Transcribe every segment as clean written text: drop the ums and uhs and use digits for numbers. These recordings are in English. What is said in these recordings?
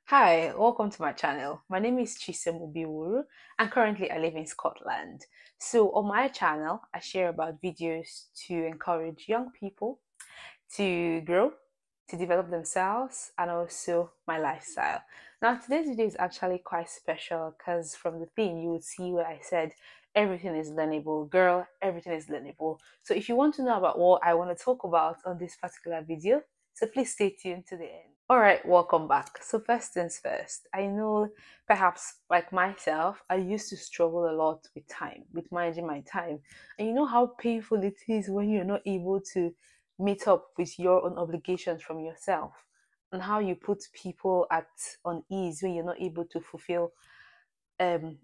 Hi, welcome to my channel. My name is Chisemubiwuru and currently I live in Scotland. So on my channel, I share about videos to encourage young people to grow, to develop themselves, and also my lifestyle. Now, today's video is actually quite special because from the theme, you would see where I said everything is learnable. Girl, everything is learnable. So if you want to know about what I want to talk about on this particular video, so please stay tuned to the end. All right, welcome back. So first things first, I know perhaps like myself, I used to struggle a lot with time, with managing my time. And you know how painful it is when you're not able to meet up with your own obligations from yourself, and how you put people at unease when you're not able to fulfill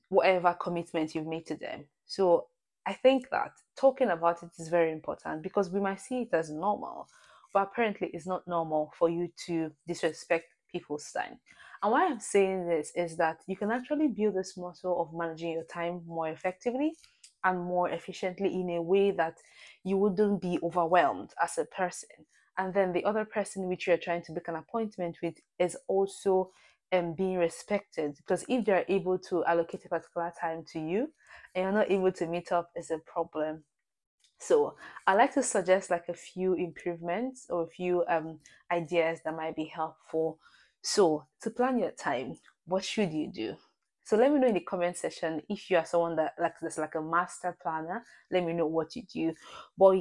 whatever commitment you've made to them. So I think that talking about it is very important because we might see it as normal, but apparently it's not normal for you to disrespect people's time. And why I'm saying this is that you can actually build this muscle of managing your time more effectively and more efficiently in a way that you wouldn't be overwhelmed as a person. And then the other person which you're trying to book an appointment with is also being respected, because if they're able to allocate a particular time to you and you're not able to meet up, is a problem. So I like to suggest like a few improvements or a few ideas that might be helpful. So to plan your time, what should you do? So let me know in the comment section if you are someone that like this, like a master planner. Let me know what you do. But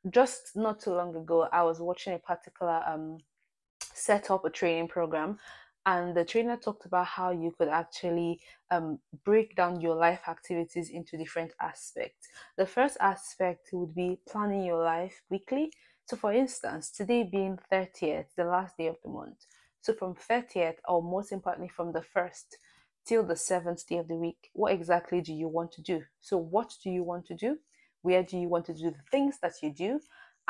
just not too long ago, I was watching a particular set up a training program, and the trainer talked about how you could actually break down your life activities into different aspects. The first aspect would be planning your life weekly. So for instance, today being 30th, the last day of the month, so from 30th, or most importantly from the 1st till the 7th day of the week, what exactly do you want to do? So what do you want to do? Where do you want to do the things that you do?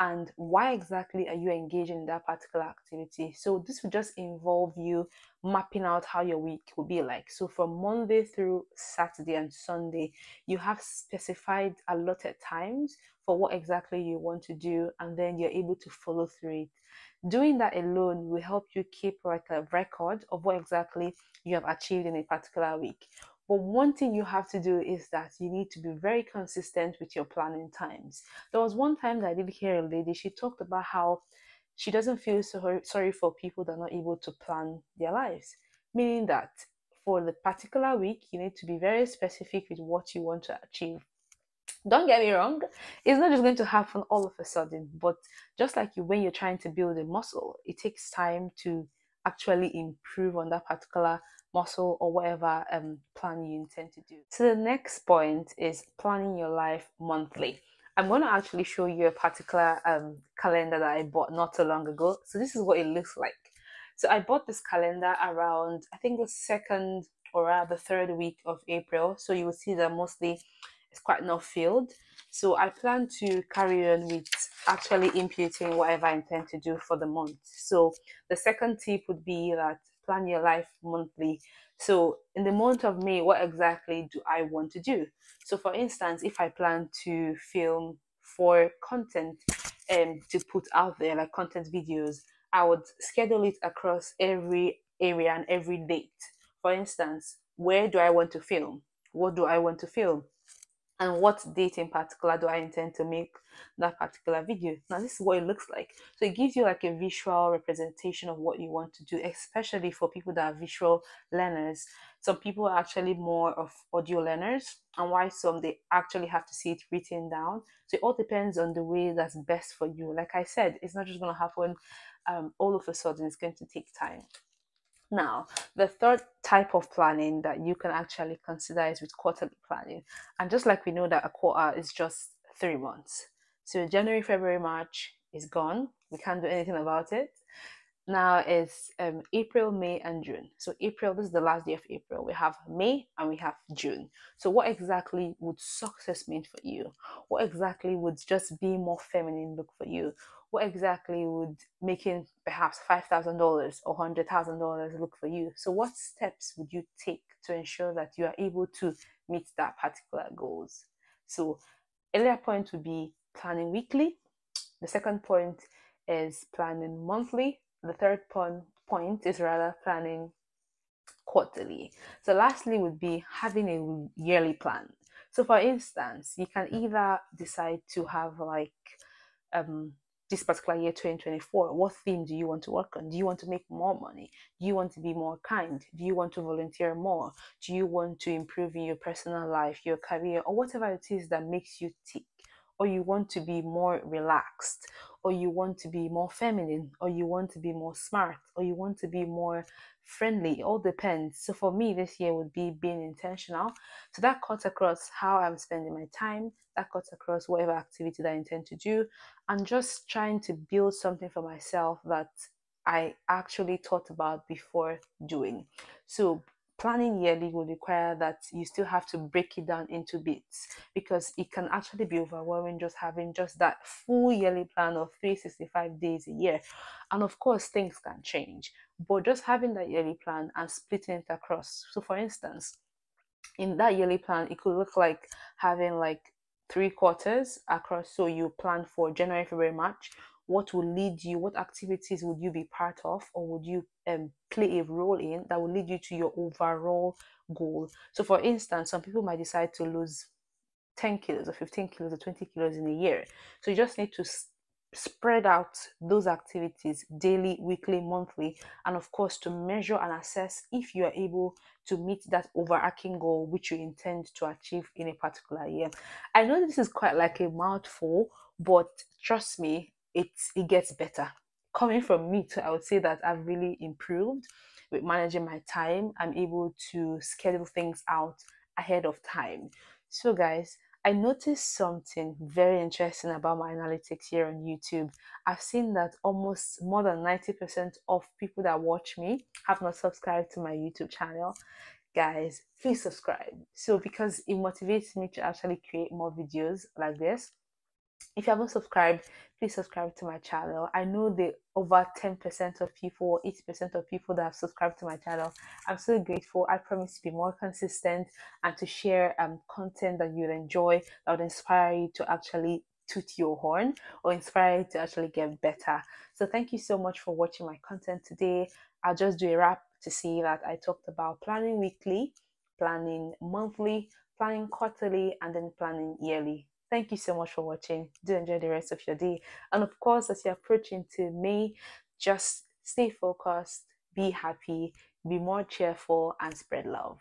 And why exactly are you engaging in that particular activity? So this will just involve you mapping out how your week will be like. So from Monday through Saturday and Sunday, you have specified allotted times for what exactly you want to do, and then you're able to follow through it. Doing that alone will help you keep like a record of what exactly you have achieved in a particular week. But one thing you have to do is that you need to be very consistent with your planning times. There was one time that I did hear a lady, she talked about how she doesn't feel sorry for people that are not able to plan their lives. Meaning that for the particular week, you need to be very specific with what you want to achieve. Don't get me wrong, it's not just going to happen all of a sudden, but just like you, when you're trying to build a muscle, it takes time to actually improve on that particular muscle or whatever plan you intend to do. So the next point is planning your life monthly. I'm going to actually show you a particular calendar that I bought not so long ago. So this is what it looks like. So I bought this calendar around, I think, the second or rather third week of April. So you will see that mostly it's quite not filled. So I plan to carry on with actually imputing whatever I intend to do for the month. So the second tip would be that plan your life monthly. So in the month of May, what exactly do I want to do? So for instance, if I plan to film for content to put out there, like content videos, I would schedule it across every area and every date. For instance, where do I want to film? What do I want to film? And what date in particular do I intend to make that particular video. Now this is what it looks like. So it gives you like a visual representation of what you want to do, especially for people that are visual learners. Some people are actually more of audio learners, and why some they actually have to see it written down. So it all depends on the way that's best for you. Like I said, it's not just going to happen all of a sudden. It's going to take time. Now, the third type of planning that you can actually consider is with quarterly planning. And just like we know that a quarter is just 3 months. So January, February, March is gone. We can't do anything about it. Now it's April, May, and June. So April, this is the last day of April. We have May and we have June. So what exactly would success mean for you? What exactly would just be more feminine look for you? What exactly would making perhaps $5,000 or $100,000 look for you? So what steps would you take to ensure that you are able to meet that particular goals? So earlier point would be planning weekly. The second point is planning monthly. The third point is rather planning quarterly. So lastly would be having a yearly plan. So for instance, you can either decide to have like um this particular year 2024, what theme do you want to work on? Do you want to make more money? Do you want to be more kind? Do you want to volunteer more? Do you want to improve in your personal life, your career, or whatever it is that makes you tick? Or you want to be more relaxed, or you want to be more feminine, or you want to be more smart, or you want to be more friendly. It all depends. So for me, this year would be being intentional. So that cuts across how I'm spending my time, that cuts across whatever activity that I intend to do, and just trying to build something for myself that I actually thought about before doing. So planning yearly would require that you still have to break it down into bits, because it can actually be overwhelming just having just that full yearly plan of 365 days a year. And of course, things can change, but just having that yearly plan and splitting it across. So, for instance, in that yearly plan, it could look like having like 3 quarters across. So you plan for January, February, March. What will lead you? What activities would you be part of, or would you play a role in that will lead you to your overall goal? So, for instance, some people might decide to lose 10 kilos or 15 kilos or 20 kilos in a year. So you just need to spread out those activities daily, weekly, monthly, and of course to measure and assess if you are able to meet that overarching goal which you intend to achieve in a particular year. I know this is quite like a mouthful, but trust me, it gets better. Coming from me too, I would say that I've really improved with managing my time. I'm able to schedule things out ahead of time. So guys, I noticed something very interesting about my analytics here on YouTube. I've seen that almost more than 90% of people that watch me have not subscribed to my YouTube channel. Guys, please subscribe. So, because it motivates me to actually create more videos like this. If you haven't subscribed, please subscribe to my channel. I know the over 10% of people, 80% of people that have subscribed to my channel. I'm so grateful. I promise to be more consistent and to share content that you'll enjoy, that would inspire you to actually toot your horn or inspire you to actually get better. So thank you so much for watching my content today. I'll just do a wrap to see that I talked about planning weekly, planning monthly, planning quarterly, and then planning yearly. Thank you so much for watching. Do enjoy the rest of your day. And of course, as you're approaching to May, just stay focused, be happy, be more cheerful, and spread love.